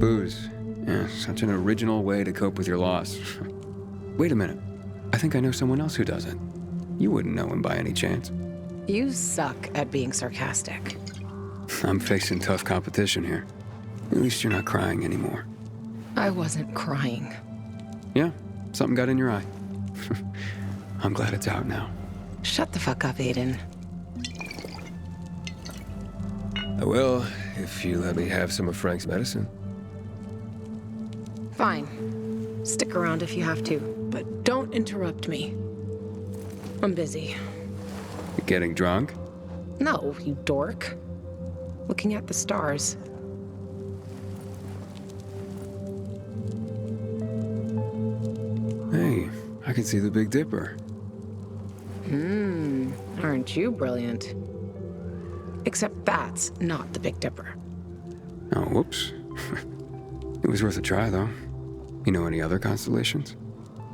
Booze. Yeah, such an original way to cope with your loss. Wait a minute. I think I know someone else who does it. You wouldn't know him by any chance. You suck at being sarcastic. I'm facing tough competition here. At least you're not crying anymore. I wasn't crying. Yeah, something got in your eye. I'm glad it's out now. Shut the fuck up, Aiden. I will, if you let me have some of Frank's medicine. Fine. Stick around if you have to, but don't interrupt me. I'm busy. You getting drunk? No, you dork. Looking at the stars. Hey, I can see the Big Dipper. Aren't you brilliant? Except that's not the Big Dipper. Oh, whoops. It was worth a try, though. You know any other constellations?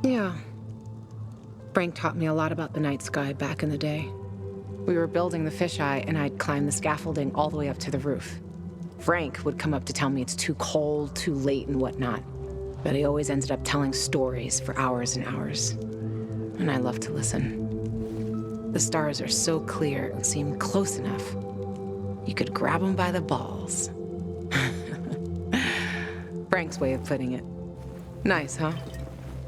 Yeah. Frank taught me a lot about the night sky back in the day. We were building the fisheye, and I'd climb the scaffolding all the way up to the roof. Frank would come up to tell me it's too cold, too late, and whatnot. But he always ended up telling stories for hours and hours. And I love to listen. The stars are so clear and seem close enough. You could grab them by the balls. Frank's way of putting it. Nice, huh?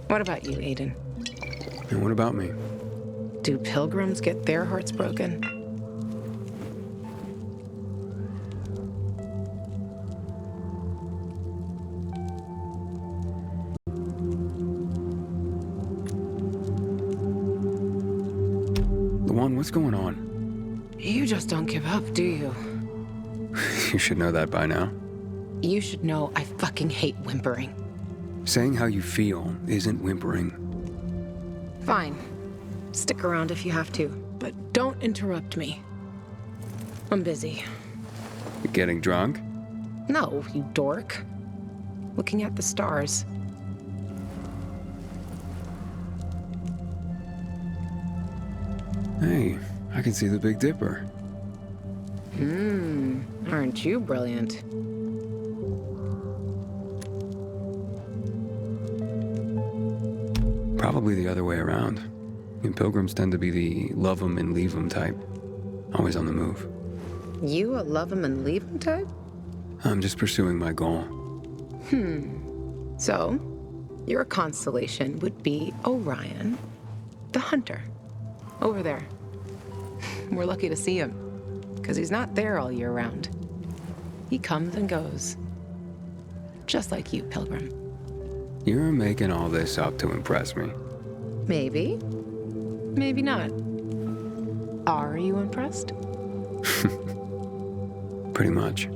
What about you, Aiden? And what about me? Do pilgrims get their hearts broken? Lawan, what's going on? You just don't give up, do you? You should know that by now. You should know I fucking hate whimpering. Saying how you feel isn't whimpering. Fine. Stick around if you have to, but don't interrupt me. I'm busy. You getting drunk? No, you dork. Looking at the stars. Hey, I can see the Big Dipper. Aren't you brilliant? Probably the other way around. And pilgrims tend to be the love 'em and leave 'em type. Always on the move. You a love 'em and leave 'em type? I'm just pursuing my goal. So, your constellation would be Orion, the hunter. Over there. We're lucky to see him, because he's not there all year round. He comes and goes. Just like you, Pilgrim. You're making all this up to impress me. Maybe. Maybe not. Are you impressed? Pretty much.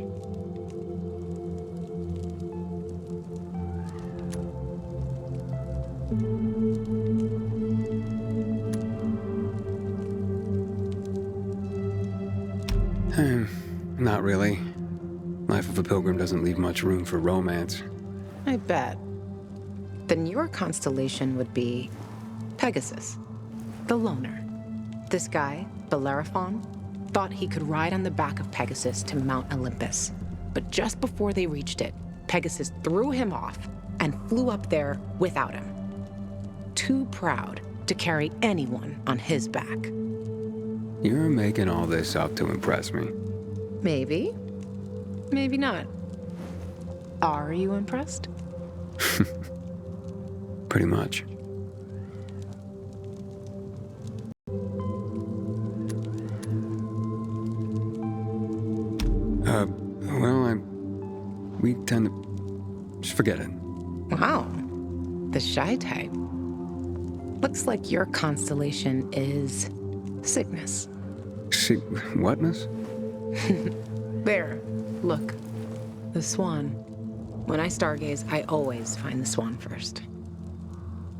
Not really. Life of a pilgrim doesn't leave much room for romance. I bet. Then your constellation would be Pegasus, the loner. This guy, Bellerophon, thought he could ride on the back of Pegasus to Mount Olympus. But just before they reached it, Pegasus threw him off and flew up there without him. Too proud to carry anyone on his back. You're making all this up to impress me. Maybe. Maybe not. Are you impressed? Pretty much. We tend to... Just forget it. Wow. The shy type. Looks like your constellation is Cygnus. See, whatness? There. Look. The swan. When I stargaze, I always find the swan first.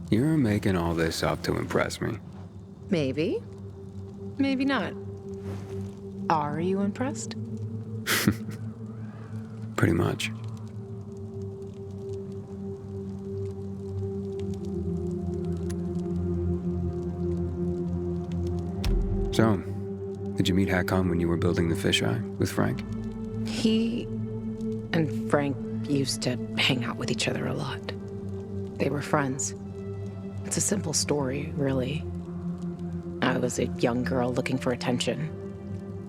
You're making all this up to impress me. Maybe. Maybe not. Are you impressed? Pretty much. So, did you meet Hakon when you were building the fisheye with Frank? He and Frank used to hang out with each other a lot. They were friends. It's a simple story, really. I was a young girl looking for attention.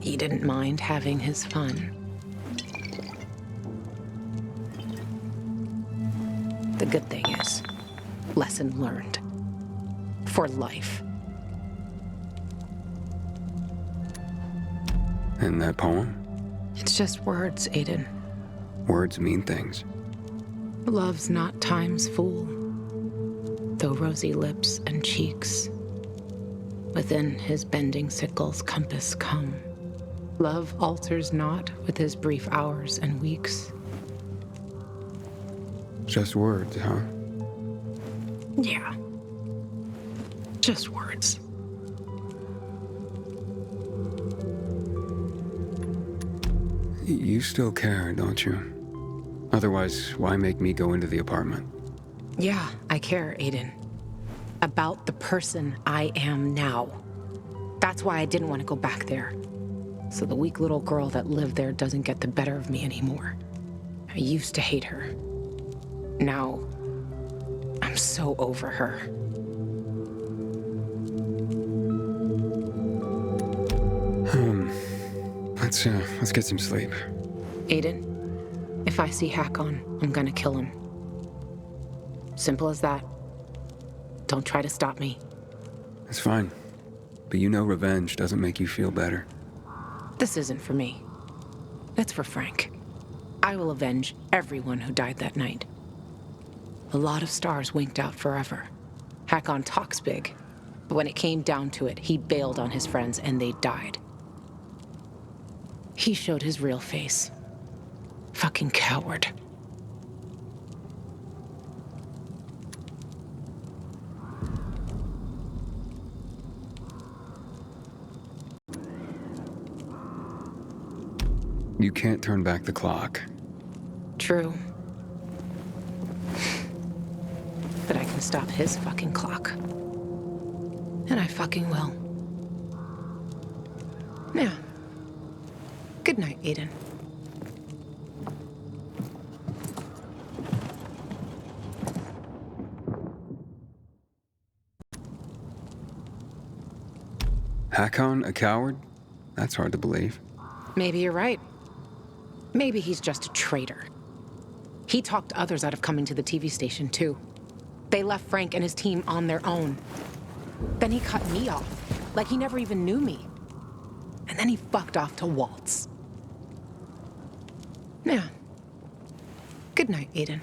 He didn't mind having his fun. The good thing is, lesson learned. For life. And that poem? It's just words, Aiden. Words mean things. Love's not time's fool, though rosy lips and cheeks within his bending sickle's compass come. Love alters not with his brief hours and weeks. Just words, huh? Yeah. Just words. You still care, don't you? Otherwise, why make me go into the apartment? Yeah, I care, Aiden. About the person I am now. That's why I didn't want to go back there. So the weak little girl that lived there doesn't get the better of me anymore. I used to hate her. Now, I'm so over her. Let's get some sleep. Aiden, if I see Hakon, I'm gonna kill him. Simple as that. Don't try to stop me. It's fine. But you know revenge doesn't make you feel better. This isn't for me. It's for Frank. I will avenge everyone who died that night. A lot of stars winked out forever. Hakon talks big, but when it came down to it, he bailed on his friends and they died. He showed his real face. Fucking coward. You can't turn back the clock. True. But I can stop his fucking clock. And I fucking will. Now, good night, Aiden. Hakon, a coward? That's hard to believe. Maybe you're right. Maybe he's just a traitor. He talked others out of coming to the TV station, too. They left Frank and his team on their own. Then he cut me off, like he never even knew me. And then he fucked off to waltz. Yeah. Good night, Aiden.